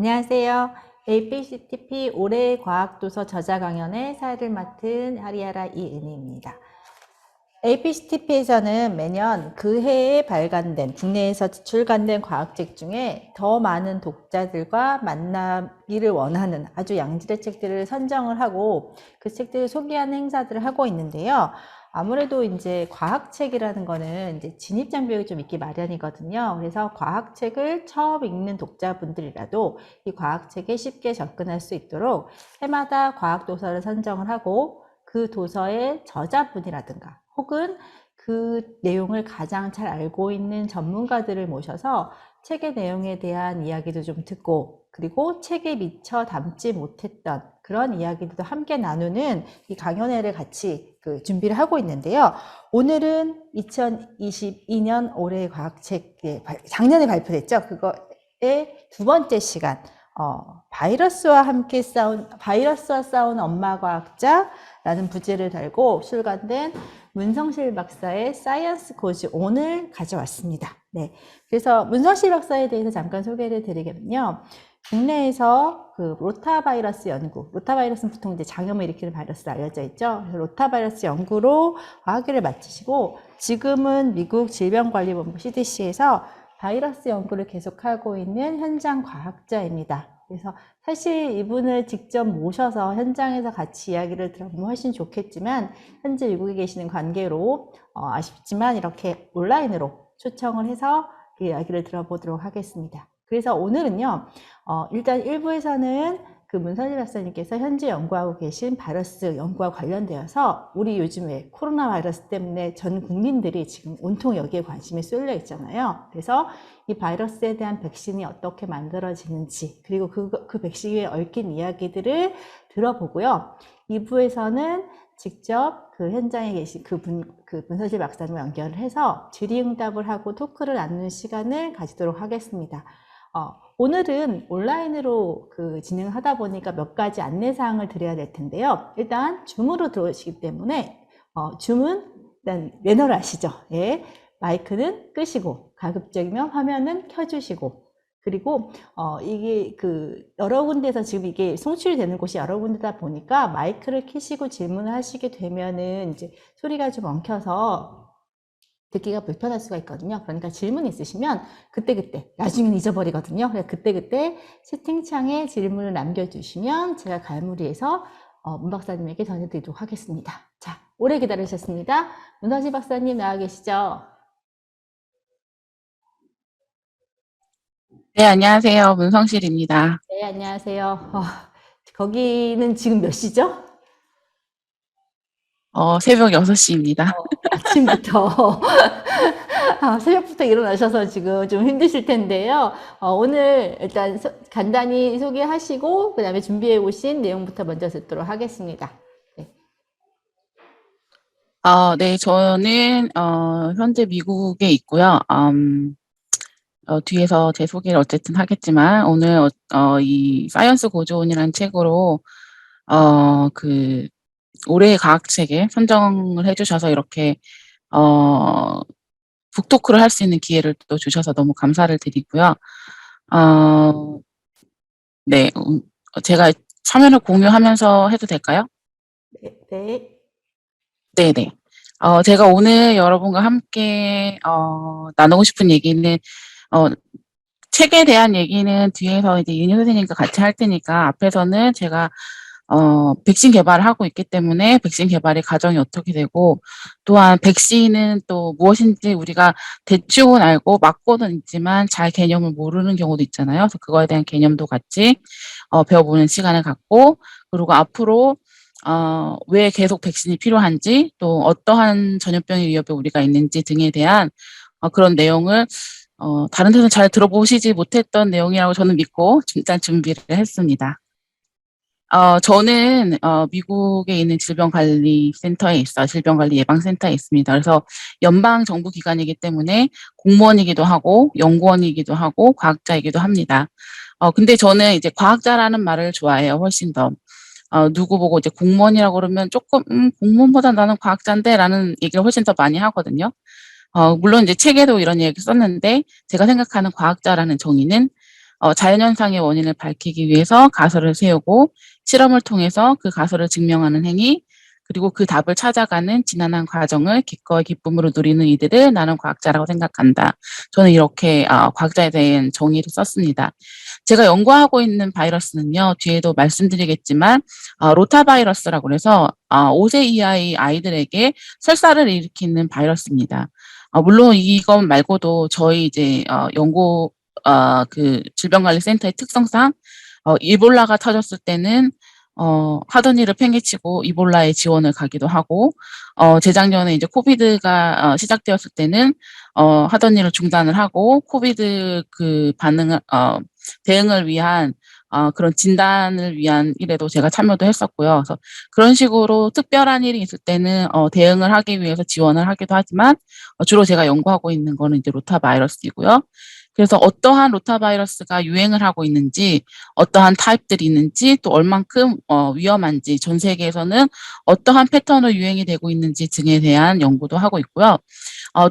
안녕하세요. APCTP 올해의 과학도서 저자 강연의 사회를 맡은 하리아라 이은희입니다. APCTP에서는 매년 그 해에 발간된, 국내에서 출간된 과학책 중에 더 많은 독자들과 만나기를 원하는 아주 양질의 책들을 선정을 하고 그 책들을 소개하는 행사들을 하고 있는데요. 아무래도 이제 과학책이라는 거는 이제 진입 장벽이 좀 있기 마련이거든요. 그래서 과학책을 처음 읽는 독자분들이라도 이 과학책에 쉽게 접근할 수 있도록 해마다 과학 도서를 선정을 하고 그 도서의 저자분이라든가 혹은 그 내용을 가장 잘 알고 있는 전문가들을 모셔서 책의 내용에 대한 이야기도 좀 듣고 그리고 책에 미처 담지 못했던 그런 이야기들도 함께 나누는 이 강연회를 같이 준비를 하고 있는데요. 오늘은 2022년 올해의 과학책, 작년에 발표됐죠. 그거의 두 번째 시간, 바이러스와 싸운 엄마 과학자라는 부제를 달고 출간된 문성실 박사의 사이언스 고즈 온을 가져왔습니다. 네. 그래서 문성실 박사에 대해서 잠깐 소개를 드리겠면요. 국내에서 그 로타바이러스 연구, 로타바이러스는 보통 이제 장염을 일으키는 바이러스로 알려져 있죠. 그래서 로타바이러스 연구로 과학위를 마치시고 지금은 미국 질병관리본부 CDC에서 바이러스 연구를 계속하고 있는 현장 과학자입니다. 그래서 사실 이분을 직접 모셔서 현장에서 같이 이야기를 들어보면 훨씬 좋겠지만 현재 미국에 계시는 관계로 아쉽지만 이렇게 온라인으로 초청을 해서 이야기를 들어보도록 하겠습니다. 그래서 오늘은요, 일단 1부에서는 그 문선일 박사님께서 현재 연구하고 계신 바이러스 연구와 관련되어서 우리 요즘에 코로나 바이러스 때문에 전 국민들이 지금 온통 여기에 관심이 쏠려 있잖아요. 그래서 이 바이러스에 대한 백신이 어떻게 만들어지는지 그리고 그 백신에 얽힌 이야기들을 들어보고요. 2부에서는 직접 그 현장에 계신 그 문선실 박사님과 연결을 해서 질의응답을 하고 토크를 나누는 시간을 가지도록 하겠습니다. 오늘은 온라인으로 진행하다 보니까 몇 가지 안내사항을 드려야 될 텐데요. 일단 줌으로 들어오시기 때문에 줌은 일단 매너를 아시죠? 예, 마이크는 끄시고 가급적이면 화면은 켜주시고 그리고 이게 여러 군데서 지금 이게 송출이 되는 곳이 여러 군데다 보니까 마이크를 켜시고 질문을 하시게 되면은 이제 소리가 좀 엉켜서 듣기가 불편할 수가 있거든요. 그러니까 질문 있으시면 그때그때, 나중엔 잊어버리거든요. 그때그때 채팅창에 질문을 남겨주시면 제가 갈무리해서 문 박사님에게 전해드리도록 하겠습니다. 자, 오래 기다리셨습니다. 문선실 박사님 나와 계시죠? 네, 안녕하세요. 문성실입니다. 네, 안녕하세요. 거기는 지금 몇 시죠? 새벽 6시입니다. 아침부터 새벽부터 일어나셔서 지금 좀 힘드실 텐데요. 오늘 일단 간단히 소개하시고 그 다음에 준비해 오신 내용부터 먼저 듣도록 하겠습니다. 네. 네, 저는, 현재 미국에 있고요. 뒤에서 제 소개를 어쨌든 하겠지만, 오늘, 이 사이언스 고조온이라는 책으로, 올해의 과학책에 선정을 해주셔서 이렇게, 북토크를 할 수 있는 기회를 또 주셔서 너무 감사를 드리고요. 네, 제가 화면을 공유하면서 해도 될까요? 네. 네. 네네. 제가 오늘 여러분과 함께, 나누고 싶은 얘기는, 어, 책에 대한 얘기는 뒤에서 이제 윤희 선생님과 같이 할 테니까 앞에서는 제가, 백신 개발을 하고 있기 때문에 백신 개발의 과정이 어떻게 되고, 또한 백신은 또 무엇인지 우리가 대충은 알고 맞고는 있지만 잘 개념을 모르는 경우도 있잖아요. 그래서 그거에 대한 개념도 같이, 배워보는 시간을 갖고, 그리고 앞으로 왜 계속 백신이 필요한지 또 어떠한 전염병의 위협에 우리가 있는지 등에 대한 그런 내용을 다른 데서 잘 들어보시지 못했던 내용이라고 저는 믿고 일단 준비를 했습니다. 저는 미국에 있는 질병관리센터에 있어요. 질병관리예방센터에 있습니다. 그래서 연방정부기관이기 때문에 공무원이기도 하고 연구원이기도 하고 과학자이기도 합니다. 근데 저는 이제 과학자라는 말을 좋아해요. 훨씬 더. 누구 보고 이제 공무원이라고 그러면 조금, 공무원보다 나는 과학자인데 라는 얘기를 훨씬 더 많이 하거든요. 물론 이제 책에도 이런 얘기 썼는데 제가 생각하는 과학자라는 정의는 자연현상의 원인을 밝히기 위해서 가설을 세우고 실험을 통해서 그 가설을 증명하는 행위, 그리고 그 답을 찾아가는 지난한 과정을 기꺼이 기쁨으로 누리는 이들을 나는 과학자라고 생각한다. 저는 이렇게 과학자에 대한 정의를 썼습니다. 제가 연구하고 있는 바이러스는요, 뒤에도 말씀드리겠지만 로타바이러스라고 해서 5세 이하의 아이들에게 설사를 일으키는 바이러스입니다. 물론 이것 말고도 저희 이제 연구 그 질병관리센터의 특성상 이볼라가 터졌을 때는 하던 일을 팽개치고 이볼라에 지원을 가기도 하고, 재작년에 이제 코비드가 시작되었을 때는 하던 일을 중단을 하고 코비드 그 반응을 대응을 위한 그런 진단을 위한 일에도 제가 참여도 했었고요. 그래서 그런 식으로 특별한 일이 있을 때는 대응을 하기 위해서 지원을 하기도 하지만 주로 제가 연구하고 있는 거는 이제 로타바이러스이고요. 그래서 어떠한 로타바이러스가 유행을 하고 있는지, 어떠한 타입들이 있는지, 또 얼만큼 위험한지, 전 세계에서는 어떠한 패턴으로 유행이 되고 있는지 등에 대한 연구도 하고 있고요.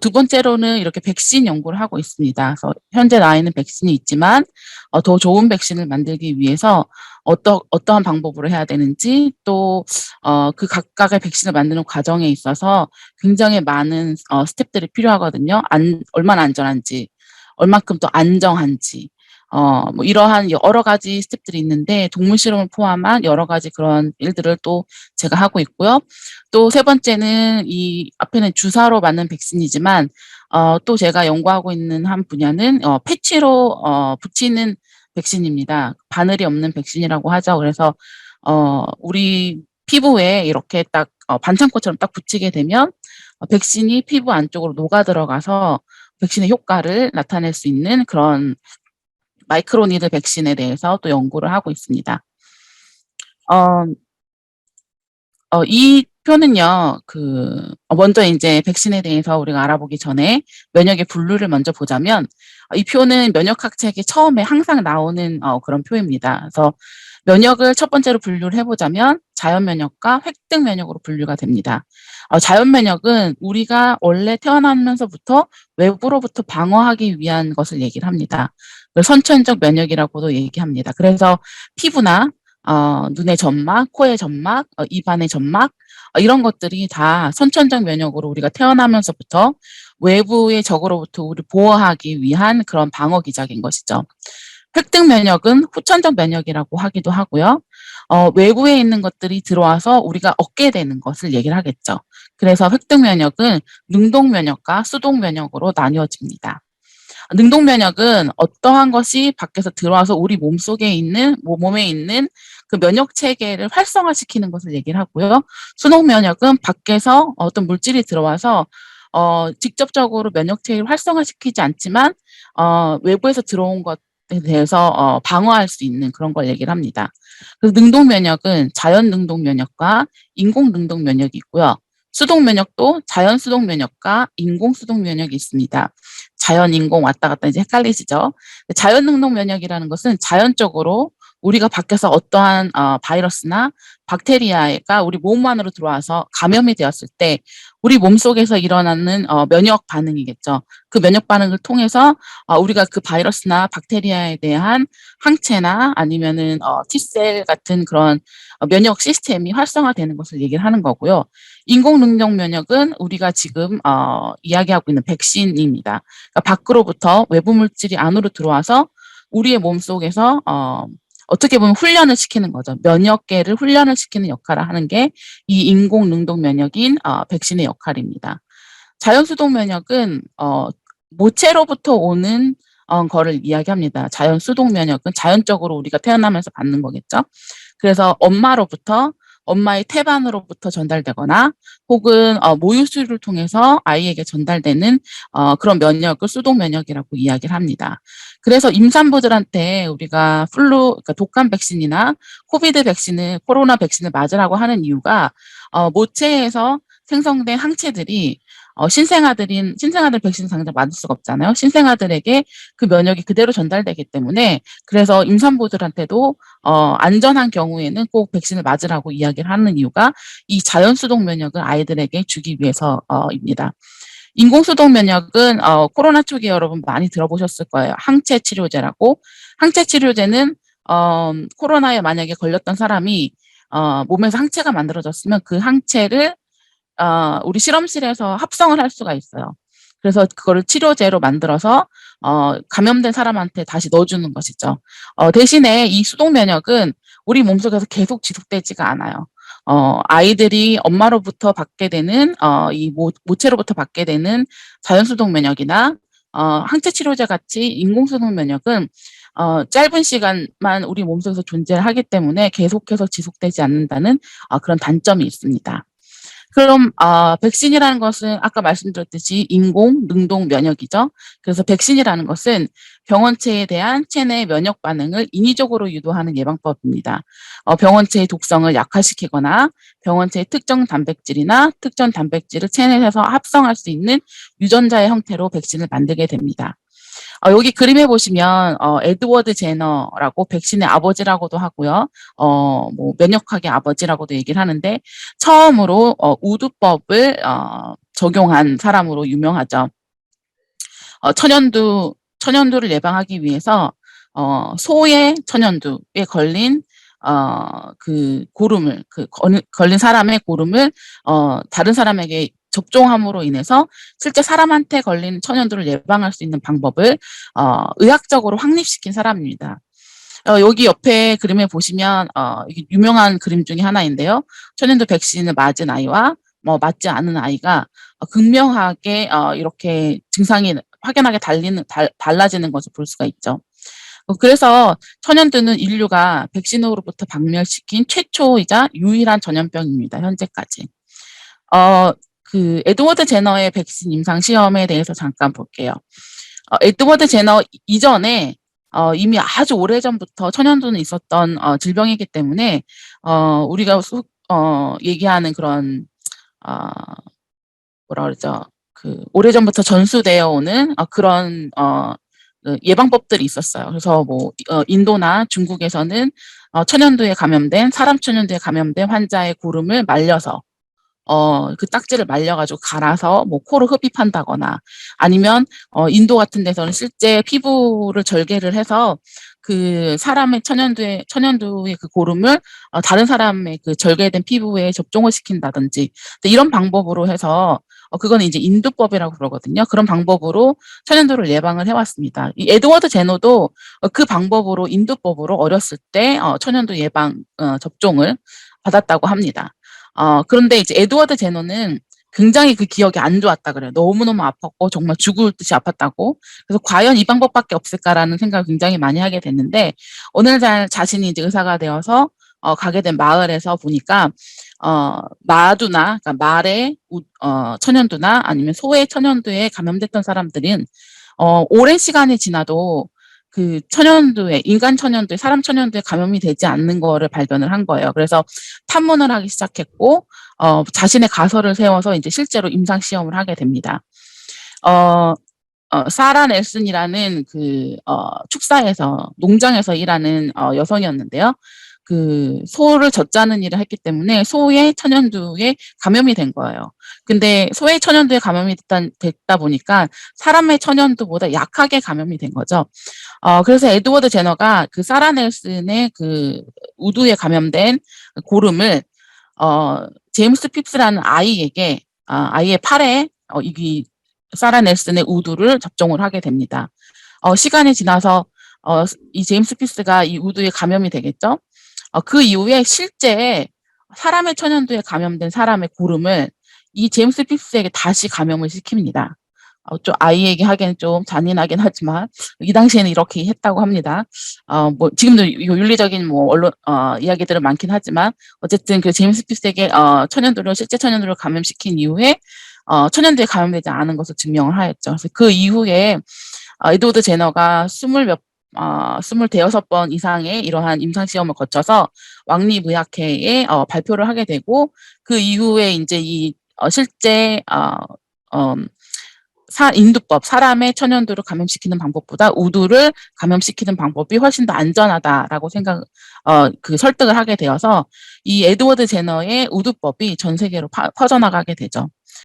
두 번째로는 이렇게 백신 연구를 하고 있습니다. 그래서 현재 나에는 백신이 있지만 더 좋은 백신을 만들기 위해서 어떠한 방법으로 해야 되는지, 또 그 각각의 백신을 만드는 과정에 있어서 굉장히 많은 스텝들이 필요하거든요. 얼마나 안전한지, 얼만큼 또 안정한지, 뭐 이러한 여러 가지 스텝들이 있는데 동물 실험을 포함한 여러 가지 그런 일들을 또 제가 하고 있고요. 또 세 번째는 이 앞에는 주사로 맞는 백신이지만 또 제가 연구하고 있는 한 분야는 패치로 붙이는 백신입니다. 바늘이 없는 백신이라고 하죠. 그래서 우리 피부에 이렇게 딱 반창고처럼 딱 붙이게 되면 백신이 피부 안쪽으로 녹아 들어가서 백신의 효과를 나타낼 수 있는 그런 마이크로니드 백신에 대해서 또 연구를 하고 있습니다. 어, 이 표는요, 먼저 이제 백신에 대해서 우리가 알아보기 전에 면역의 분류를 먼저 보자면, 이 표는 면역학 책에 처음에 항상 나오는 그런 표입니다. 그래서 면역을 첫 번째로 분류를 해보자면 자연 면역과 획득 면역으로 분류가 됩니다. 자연 면역은 우리가 원래 태어나면서부터 외부로부터 방어하기 위한 것을 얘기를 합니다. 선천적 면역이라고도 얘기합니다. 그래서 피부나 눈의 점막, 코의 점막, 입안의 점막, 이런 것들이 다 선천적 면역으로 우리가 태어나면서부터 외부의 적으로부터 우리를 보호하기 위한 그런 방어 기작인 것이죠. 획득 면역은 후천적 면역이라고 하기도 하고요. 외부에 있는 것들이 들어와서 우리가 얻게 되는 것을 얘기를 하겠죠. 그래서 획득 면역은 능동 면역과 수동 면역으로 나뉘어집니다. 능동 면역은 어떠한 것이 밖에서 들어와서 우리 몸속에 있는 몸에 있는 그 면역 체계를 활성화시키는 것을 얘기를 하고요. 수동 면역은 밖에서 어떤 물질이 들어와서 직접적으로 면역 체계를 활성화시키지 않지만 외부에서 들어온 것에 대해서 방어할 수 있는 그런 걸 얘기를 합니다. 그래서 능동 면역은 자연 능동 면역과 인공 능동 면역이 있고요. 수동 면역도 자연 수동 면역과 인공 수동 면역이 있습니다. 자연, 인공 왔다 갔다 이제 헷갈리시죠? 자연 능동 면역이라는 것은 자연적으로 우리가 밖에서 어떠한 바이러스나 박테리아가 우리 몸 안으로 들어와서 감염이 되었을 때 우리 몸속에서 일어나는 면역 반응이겠죠. 그 면역 반응을 통해서 우리가 그 바이러스나 박테리아에 대한 항체나 아니면은 T셀 같은 그런 면역 시스템이 활성화되는 것을 얘기를 하는 거고요. 인공 능력 면역은 우리가 지금 이야기하고 있는 백신입니다. 그러니까 밖으로부터 외부 물질이 안으로 들어와서 우리의 몸속에서 어떻게 보면 훈련을 시키는 거죠. 면역계를 훈련을 시키는 역할을 하는 게 이 인공 능동 면역인 백신의 역할입니다. 자연 수동 면역은 모체로부터 오는 거를 이야기합니다. 자연 수동 면역은 자연적으로 우리가 태어나면서 받는 거겠죠. 그래서 엄마의 태반으로부터 전달되거나 혹은 모유수유를 통해서 아이에게 전달되는 그런 면역을 수동 면역이라고 이야기를 합니다. 그래서 임산부들한테 우리가 그러니까 독감 백신이나 코로나 백신을 맞으라고 하는 이유가 모체에서 생성된 항체들이 신생아들 백신 당장 맞을 수가 없잖아요. 신생아들에게 그 면역이 그대로 전달되기 때문에 그래서 임산부들한테도 안전한 경우에는 꼭 백신을 맞으라고 이야기를 하는 이유가 이 자연 수동 면역을 아이들에게 주기 위해서입니다. 인공수동 면역은 코로나 초기에 여러분 많이 들어보셨을 거예요. 항체 치료제라고. 항체 치료제는 코로나에 만약에 걸렸던 사람이 몸에서 항체가 만들어졌으면 그 항체를 우리 실험실에서 합성을 할 수가 있어요. 그래서 그거를 치료제로 만들어서 감염된 사람한테 다시 넣어주는 것이죠. 대신에 이 수동 면역은 우리 몸속에서 계속 지속되지가 않아요. 아이들이 엄마로부터 받게 되는 이 모체로부터 받게 되는 자연수동 면역이나 항체 치료제 같이 인공수동 면역은 짧은 시간만 우리 몸속에서 존재하기 때문에 계속해서 지속되지 않는다는 그런 단점이 있습니다. 그럼 백신이라는 것은 아까 말씀드렸듯이 인공 능동 면역이죠. 그래서 백신이라는 것은 병원체에 대한 체내 면역 반응을 인위적으로 유도하는 예방법입니다. 병원체의 독성을 약화시키거나 병원체의 특정 단백질이나 특정 단백질을 체내에서 합성할 수 있는 유전자의 형태로 백신을 만들게 됩니다. 여기 그림에 보시면 에드워드 제너라고 백신의 아버지라고도 하고요. 뭐 면역학의 아버지라고도 얘기를 하는데 처음으로 우두법을 적용한 사람으로 유명하죠. 천연두를 예방하기 위해서 소의 천연두에 걸린 그 고름을 걸린 사람의 고름을 다른 사람에게 접종함으로 인해서 실제 사람한테 걸린 천연두를 예방할 수 있는 방법을 의학적으로 확립시킨 사람입니다. 여기 옆에 그림에 보시면 이게 유명한 그림 중에 하나인데요. 천연두 백신을 맞은 아이와 맞지 않은 아이가 극명하게 이렇게 증상이 확연하게 달라지는 것을 볼 수가 있죠. 그래서 천연두는 인류가 백신으로부터 박멸시킨 최초이자 유일한 전염병입니다. 현재까지. 그 에드워드 제너의 백신 임상 시험에 대해서 잠깐 볼게요. 에드워드 제너 이전에 이미 아주 오래전부터 천연두는 있었던 질병이기 때문에 우리가 얘기하는 그런 뭐라 그러죠? 그 오래전부터 전수되어 오는 그런 그 예방법들이 있었어요. 그래서 뭐 인도나 중국에서는 사람 천연두에 감염된 환자의 고름을 말려서 그 딱지를 말려가지고 갈아서 뭐 코로 흡입한다거나 아니면 인도 같은 데서는 실제 피부를 절개를 해서 그 사람의 천연두의 그 고름을 다른 사람의 그 절개된 피부에 접종을 시킨다든지 이런 방법으로 해서 그거는 이제 인두법이라고 그러거든요. 그런 방법으로 천연두를 예방을 해왔습니다. 이 에드워드 제노도 그 방법으로 인두법으로 어렸을 때 천연두 예방 접종을 받았다고 합니다. 그런데 이제 에드워드 제너는 굉장히 그 기억이 안 좋았다 그래요. 너무너무 아팠고 정말 죽을 듯이 아팠다고. 그래서 과연 이 방법밖에 없을까라는 생각을 굉장히 많이 하게 됐는데 어느 날 자신이 이제 의사가 되어서 가게 된 마을에서 보니까 마두나 그러니까 말의 천연두나 아니면 소의 천연두에 감염됐던 사람들은 오랜 시간이 지나도 그 인간 천연두에, 사람 천연두에 감염이 되지 않는 거를 발견을 한 거예요. 그래서 탐문을 하기 시작했고, 자신의 가설을 세워서 이제 실제로 임상 시험을 하게 됩니다. 사라 넬슨이라는 축사에서, 농장에서 일하는 여성이었는데요. 그 소를 젖자는 일을 했기 때문에 소의 천연두에 감염이 된 거예요. 근데 소의 천연두에 감염이 됐다 보니까 사람의 천연두보다 약하게 감염이 된 거죠. 그래서 에드워드 제너가 그 사라 넬슨의 그 우두에 감염된 고름을 제임스 핍스라는 아이에게 아이의 팔에 이 사라 넬슨의 우두를 접종을 하게 됩니다. 시간이 지나서 이 제임스 핍스가 이 우두에 감염이 되겠죠. 그 이후에 실제 사람의 천연두에 감염된 사람의 고름을 이 제임스 핍스에게 다시 감염을 시킵니다. 좀 아이에게 하기에는 좀 잔인하긴 하지만 이 당시에는 이렇게 했다고 합니다. 뭐 지금도 윤리적인 뭐 언론 이야기들은 많긴 하지만 어쨌든 그 제임스 핍스에게 실제 천연두를 감염시킨 이후에 천연두에 감염되지 않은 것을 증명을 하였죠. 그래서 그 이후에 에드워드 제너가 26번 이상의 이러한 임상시험을 거쳐서 왕립의학회에 발표를 하게 되고 그 이후에 이제 이 실제 인두법, 사람의 천연두를 감염시키는 방법보다 우두를 감염시키는 방법이 훨씬 더 안전하다라고 설득을 하게 되어서 이 에드워드 제너의 우두법이 전 세계로 퍼져나가게 되죠.